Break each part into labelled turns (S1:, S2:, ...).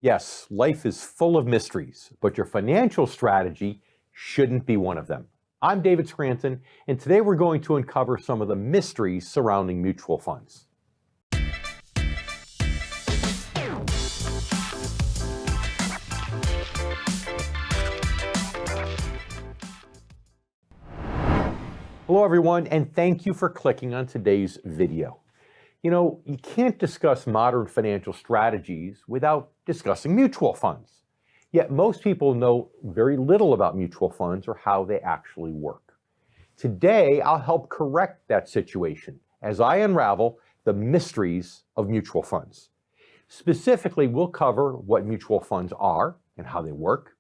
S1: Yes, life is full of mysteries, but your financial strategy shouldn't be one of them. I'm David Scranton, and today we're going to uncover some of the mysteries surrounding mutual funds. Hello everyone, and thank you for clicking on today's video. You know, you can't discuss modern financial strategies without discussing mutual funds. Yet most people know very little about mutual funds or how they actually work. Today, I'll help correct that situation as I unravel the mysteries of mutual funds. Specifically, we'll cover what mutual funds are and how they work,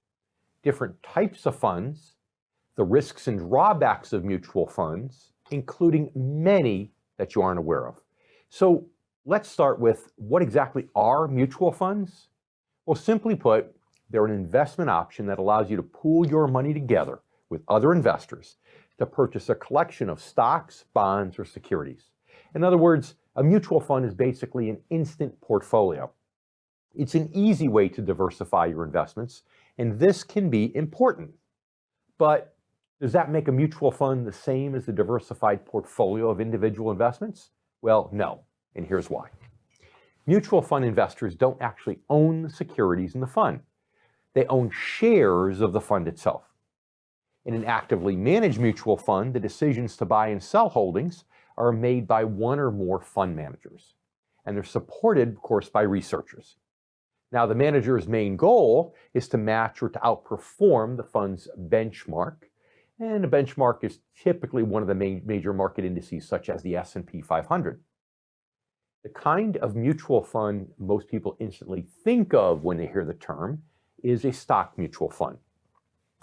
S1: different types of funds, the risks and drawbacks of mutual funds, including many that you aren't aware of. So let's start with what exactly are mutual funds? Well, simply put, they're an investment option that allows you to pool your money together with other investors to purchase a collection of stocks, bonds, or securities. In other words, a mutual fund is basically an instant portfolio. It's an easy way to diversify your investments, and this can be important. But does that make a mutual fund the same as a diversified portfolio of individual investments? Well, no, and here's why. Mutual fund investors don't actually own the securities in the fund. They own shares of the fund itself. In an actively managed mutual fund, the decisions to buy and sell holdings are made by one or more fund managers, and they're supported, of course, by researchers. Now, the manager's main goal is to match or to outperform the fund's benchmark, and a benchmark is typically one of the major market indices, such as the S&P 500. The kind of mutual fund most people instantly think of when they hear the term is a stock mutual fund.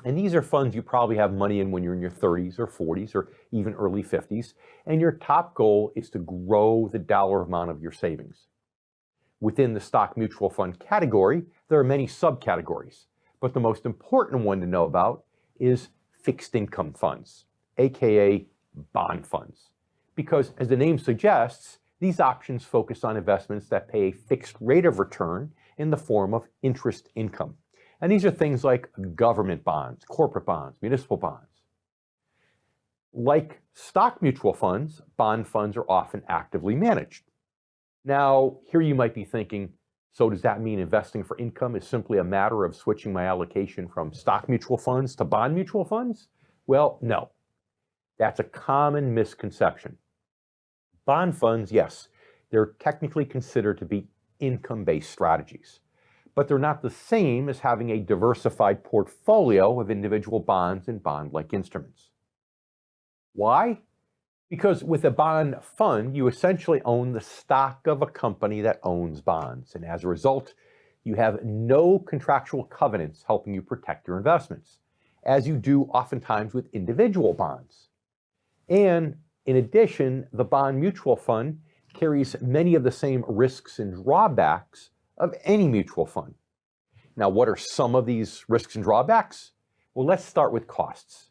S1: And these are funds you probably have money in when you're in your 30s or 40s or even early 50s, and your top goal is to grow the dollar amount of your savings. Within the stock mutual fund category, there are many subcategories, but the most important one to know about is fixed income funds, aka bond funds. Because as the name suggests, these options focus on investments that pay a fixed rate of return in the form of interest income. And these are things like government bonds, corporate bonds, municipal bonds. Like stock mutual funds, bond funds are often actively managed. Now, here you might be thinking, so does that mean investing for income is simply a matter of switching my allocation from stock mutual funds to bond mutual funds? Well, no. That's a common misconception. Bond funds, yes, they're technically considered to be income-based strategies, but they're not the same as having a diversified portfolio of individual bonds and bond-like instruments. Why? Because with a bond fund, you essentially own the stock of a company that owns bonds. And as a result, you have no contractual covenants helping you protect your investments, as you do oftentimes with individual bonds. And in addition, the bond mutual fund carries many of the same risks and drawbacks of any mutual fund. Now, what are some of these risks and drawbacks? Well, let's start with costs.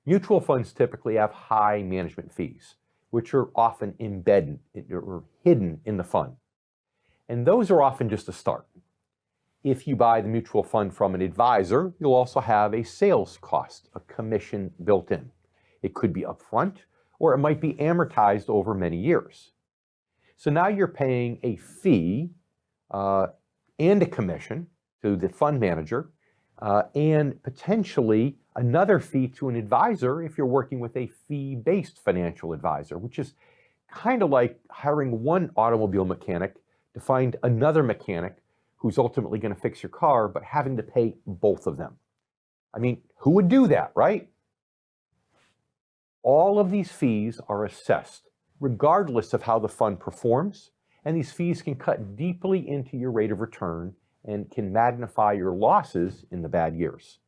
S1: Mutual funds typically have high management fees, which are often embedded or hidden in the fund. And those are often just a start. If you buy the mutual fund from an advisor, you'll also have a sales cost, a commission built in. It could be upfront, or it might be amortized over many years. So now you're paying a fee and a commission to the fund manager, and potentially another fee to an advisor if you're working with a fee-based financial advisor, which is kind of like hiring one automobile mechanic to find another mechanic who's ultimately going to fix your car, but having to pay both of them. I mean, who would do that, right? All of these fees are assessed regardless of how the fund performs, and these fees can cut deeply into your rate of return and can magnify your losses in the bad years.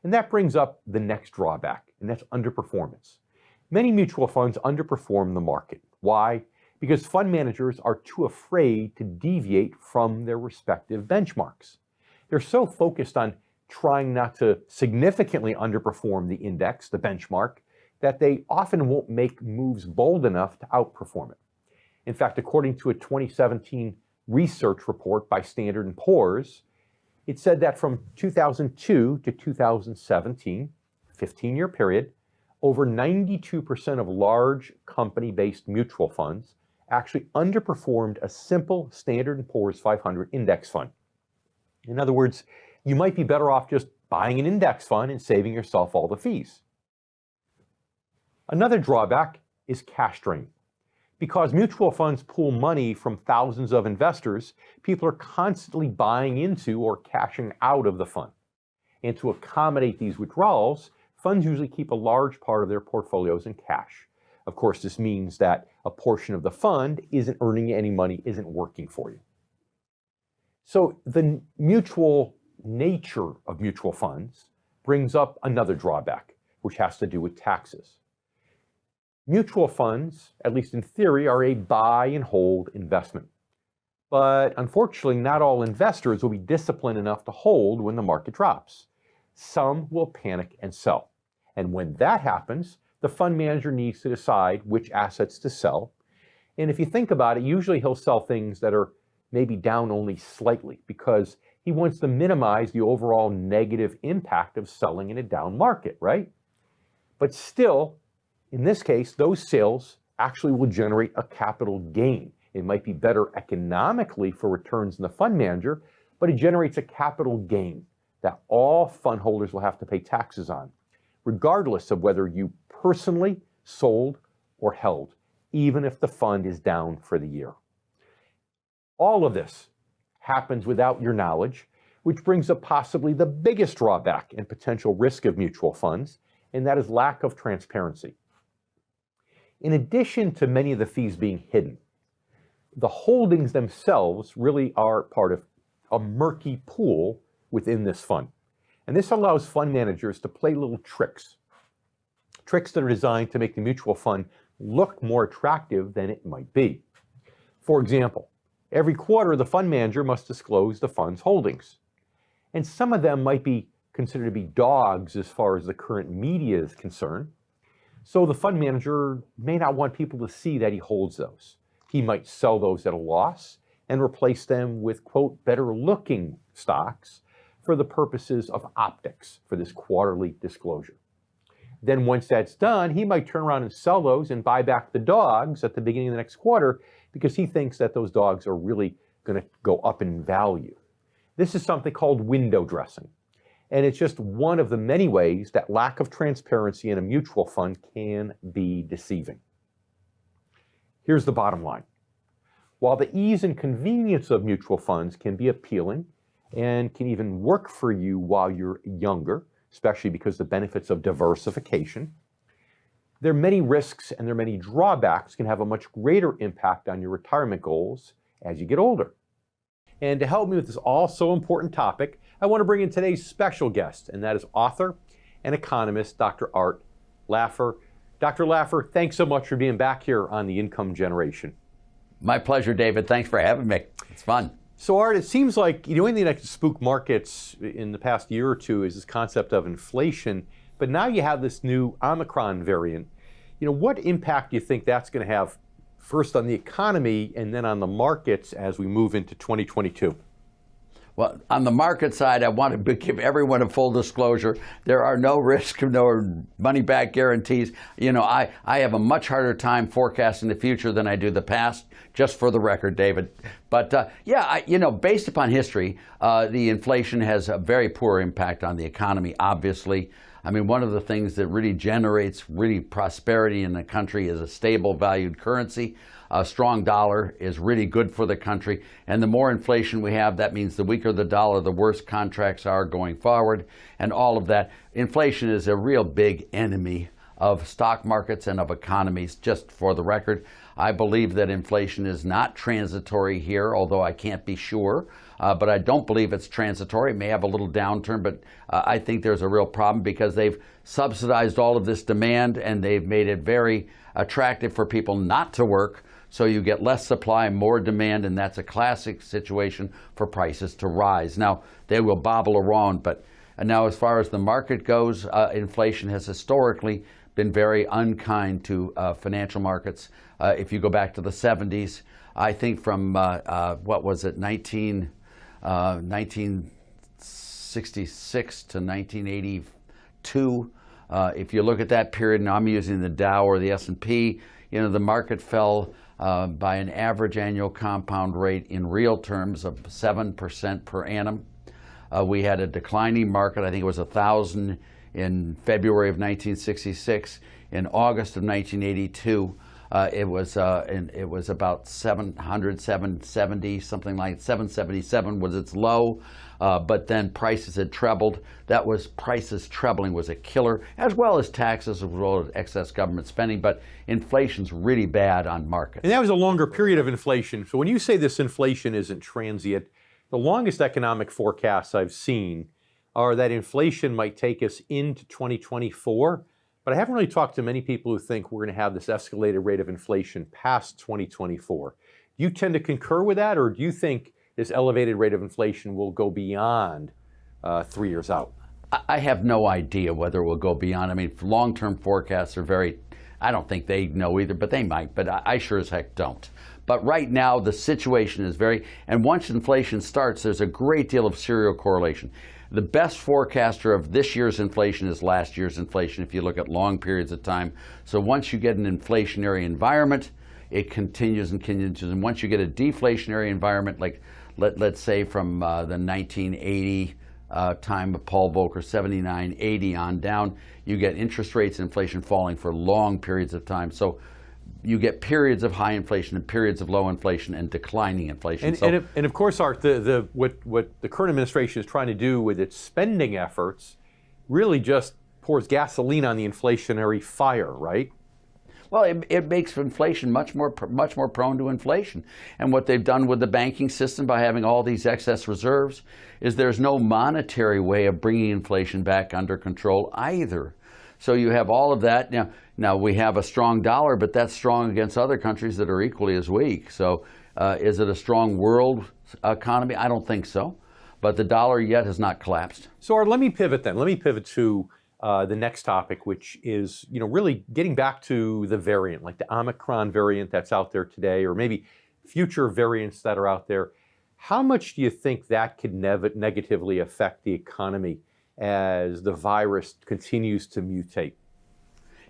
S1: And that brings up the next drawback, and that's underperformance. Many mutual funds underperform the market. Why? Because fund managers are too afraid to deviate from their respective benchmarks. They're so focused on trying not to significantly underperform the index, the benchmark, that they often won't make moves bold enough to outperform it. In fact, according to a 2017 research report by Standard & Poor's, it said that from 2002 to 2017, 15-year period, over 92% of large company-based mutual funds actually underperformed a simple Standard & Poor's 500 index fund. In other words, you might be better off just buying an index fund and saving yourself all the fees. Another drawback is cash drain. Because mutual funds pool money from thousands of investors, people are constantly buying into or cashing out of the fund. And to accommodate these withdrawals, funds usually keep a large part of their portfolios in cash. Of course, this means that a portion of the fund isn't earning any money, isn't working for you. So the mutual nature of mutual funds brings up another drawback, which has to do with taxes. Mutual funds, at least in theory, are a buy and hold investment. But unfortunately, not all investors will be disciplined enough to hold when the market drops. Some will panic and sell. And when that happens, the fund manager needs to decide which assets to sell. And if you think about it, usually he'll sell things that are maybe down only slightly because he wants to minimize the overall negative impact of selling in a down market, right? But still, in this case, those sales actually will generate a capital gain. It might be better economically for returns in the fund manager, but it generates a capital gain that all fund holders will have to pay taxes on, regardless of whether you personally sold or held, even if the fund is down for the year. All of this happens without your knowledge, which brings up possibly the biggest drawback and potential risk of mutual funds, and that is lack of transparency. In addition to many of the fees being hidden, the holdings themselves really are part of a murky pool within this fund. And this allows fund managers to play little tricks that are designed to make the mutual fund look more attractive than it might be. For example, every quarter the fund manager must disclose the fund's holdings. And some of them might be considered to be dogs as far as the current media is concerned. So the fund manager may not want people to see that he holds those. He might sell those at a loss and replace them with, quote, better looking stocks for the purposes of optics for this quarterly disclosure. Then once that's done, he might turn around and sell those and buy back the dogs at the beginning of the next quarter because he thinks that those dogs are really going to go up in value. This is something called window dressing. And it's just one of the many ways that lack of transparency in a mutual fund can be deceiving. Here's the bottom line. While the ease and convenience of mutual funds can be appealing and can even work for you while you're younger, especially because the benefits of diversification, there are many risks and there are many drawbacks can have a much greater impact on your retirement goals as you get older. And to help me with this all so important topic, I want to bring in today's special guest, and that is author and economist, Dr. Art Laffer. Dr. Laffer, thanks so much for being back here on The Income Generation.
S2: My pleasure, David. Thanks for having me. It's fun.
S1: So Art, it seems like the only thing that can spook markets in the past year or two is this concept of inflation, but now you have this new Omicron variant. What impact do you think that's going to have first on the economy and then on the markets as we move into 2022?
S2: Well, on the market side, I want to give everyone a full disclosure. There are no risk, no money-back guarantees. I have a much harder time forecasting the future than I do the past, just for the record, David. But based upon history, the inflation has a very poor impact on the economy, obviously. I mean, one of the things that really generates prosperity in the country is a stable valued currency. A strong dollar is really good for the country. And the more inflation we have, that means the weaker the dollar, the worse contracts are going forward. And all of that. Inflation is a real big enemy of stock markets and of economies, just for the record. I believe that inflation is not transitory here, although I can't be sure. But I don't believe it's transitory. It may have a little downturn, but I think there's a real problem because they've subsidized all of this demand and they've made it very attractive for people not to work. So you get less supply, more demand, and that's a classic situation for prices to rise. Now, they will bobble around, but now as far as the market goes, inflation has historically been very unkind to financial markets. If you go back to the 70s, I think from, what was it, 1966 to 1982, if you look at that period, and I'm using the Dow or the S&P, the market fell by an average annual compound rate in real terms of 7% per annum. We had a declining market. I think it was 1,000 in February of 1966. In August of 1982, it was about 770, something like 777 was its low. But then prices had trebled. Prices trebling was a killer, as well as taxes, as well as excess government spending. But inflation's really bad on markets.
S1: And that was a longer period of inflation. So when you say this inflation isn't transient, the longest economic forecasts I've seen are that inflation might take us into 2024. But I haven't really talked to many people who think we're going to have this escalated rate of inflation past 2024. Do you tend to concur with that, or do you think this elevated rate of inflation will go beyond 3 years out?
S2: I have no idea whether it will go beyond. I mean, long-term forecasts are I don't think they know either, but they might, but I sure as heck don't. But right now, the situation is and once inflation starts, there's a great deal of serial correlation. The best forecaster of this year's inflation is last year's inflation, if you look at long periods of time. So once you get an inflationary environment, it continues and continues. And once you get a deflationary environment, like let's say from the 1980 time of Paul Volcker, 79, 80 on down, you get interest rates and inflation falling for long periods of time. So you get periods of high inflation and periods of low inflation and declining inflation.
S1: And of course, Art, what the current administration is trying to do with its spending efforts really just pours gasoline on the inflationary fire, right?
S2: Well, it makes inflation much more prone to inflation. And what they've done with the banking system by having all these excess reserves is there's no monetary way of bringing inflation back under control either. So you have all of that. Now we have a strong dollar, but that's strong against other countries that are equally as weak. So is it a strong world economy? I don't think so. But the dollar yet has not collapsed.
S1: So Art, let me pivot then. Let me pivot to the next topic, which is really getting back to the variant, like the Omicron variant that's out there today, or maybe future variants that are out there. How much do you think that could negatively affect the economy as the virus continues to mutate?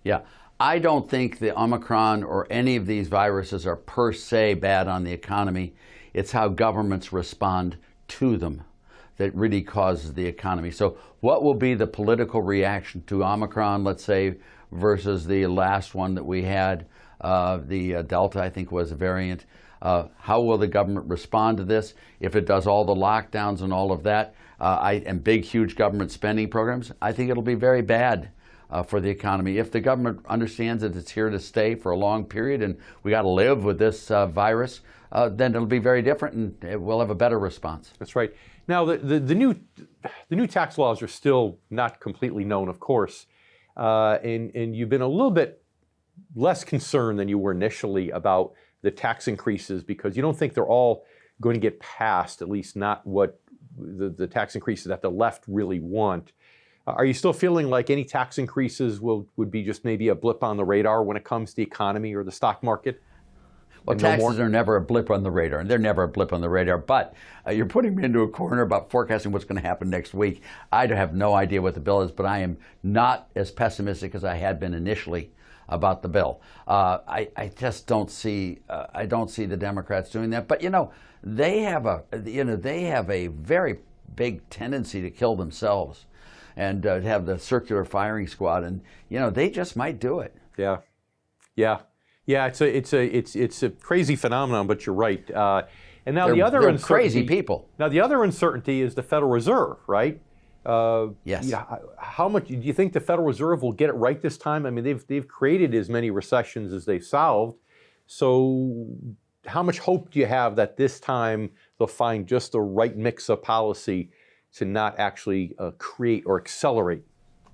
S2: Yeah, I don't think the Omicron or any of these viruses are per se bad on the economy. It's how governments respond to them that really causes the economy. So what will be the political reaction to Omicron, let's say, versus the last one that we had, the Delta, I think was a variant? How will the government respond to this? If it does all the lockdowns and all of that, and big, huge government spending programs, I think it'll be very bad for the economy. If the government understands that it's here to stay for a long period and we got to live with this virus, then it'll be very different and we'll have a better response.
S1: That's right. Now, the new tax laws are still not completely known, of course, and you've been a little bit less concerned than you were initially about the tax increases because you don't think they're all going to get passed, at least not what the tax increases that the left really want. Are you still feeling like any tax increases would be just maybe a blip on the radar when it comes to the economy or the stock market?
S2: Well, taxes are never a blip on the radar, and they're never a blip on the radar. But you're putting me into a corner about forecasting what's going to happen next week. I have no idea what the bill is, but I am not as pessimistic as I had been initially about the bill. I just don't see. I don't see the Democrats doing that. But they have a very big tendency to kill themselves, and have the circular firing squad, and they just might do it.
S1: Yeah. It's a crazy phenomenon, but you're right. And now they're
S2: crazy people.
S1: Now the other uncertainty is the Federal Reserve, right?
S2: Yes.
S1: How much do you think the Federal Reserve will get it right this time? I mean, they've created as many recessions as they've solved. So, how much hope do you have that this time they'll find just the right mix of policy to not actually create or accelerate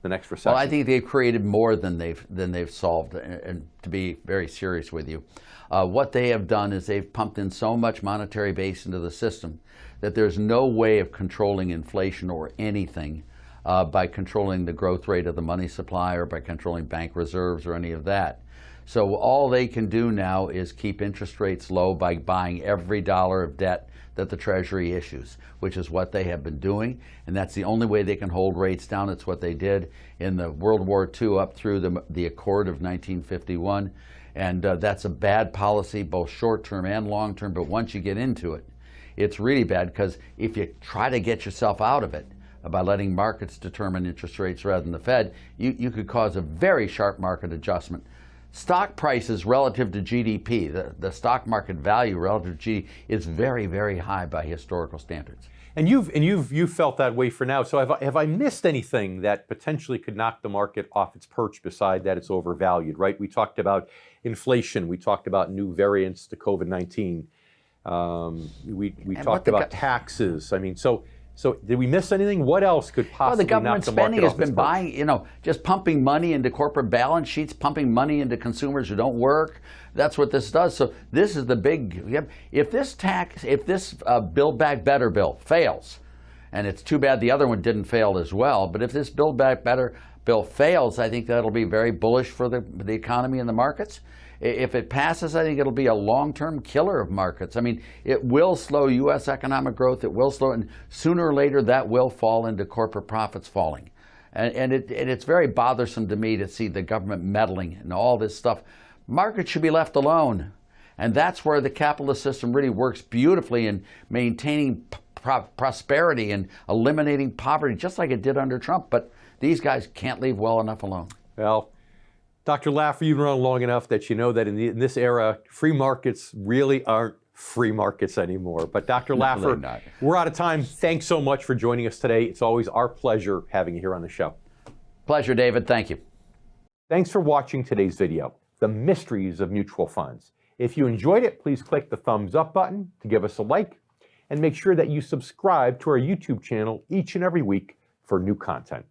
S1: the next recession?
S2: Well, I think they've created more than they've solved. And to be very serious with you, what they have done is they've pumped in so much monetary base into the system that there's no way of controlling inflation or anything by controlling the growth rate of the money supply or by controlling bank reserves or any of that. So all they can do now is keep interest rates low by buying every dollar of debt that the Treasury issues, which is what they have been doing, and that's the only way they can hold rates down. It's what they did in the World War II up through the Accord of 1951, and that's a bad policy, both short-term and long-term, but once you get into it, it's really bad, because if you try to get yourself out of it by letting markets determine interest rates rather than the Fed, you could cause a very sharp market adjustment. Stock prices relative to GDP, the stock market value relative to GDP, is very, very high by historical standards.
S1: And you've felt that way for now. So have I missed anything that potentially could knock the market off its perch beside that it's overvalued, right? We talked about inflation. We talked about new variants to COVID-19. We talked about taxes. I mean, so did we miss anything? What else could possibly knock the market off its perch?
S2: Well, the government spending has been buying, just pumping money into corporate balance sheets, pumping money into consumers who don't work. That's what this does. So this is the big, if this Build Back Better bill fails, and it's too bad the other one didn't fail as well, but if this Build Back Better bill fails, I think that'll be very bullish for the economy and the markets. If it passes, I think it'll be a long-term killer of markets. I mean, it will slow U.S. economic growth. It will slow, and sooner or later that will fall into corporate profits falling. And it's very bothersome to me to see the government meddling and all this stuff. Markets should be left alone. And that's where the capitalist system really works beautifully in maintaining prosperity and eliminating poverty, just like it did under Trump. But these guys can't leave well enough alone.
S1: Well, Dr. Laffer, you've been around long enough that you know that in this era, free markets really aren't free markets anymore. But Dr. Laffer, we're out of time. Thanks so much for joining us today. It's always our pleasure having you here on the show.
S2: Pleasure, David. Thank you.
S1: Thanks for watching today's video, The Mysteries of Mutual Funds. If you enjoyed it, please click the thumbs up button to give us a like, and make sure that you subscribe to our YouTube channel each and every week for new content.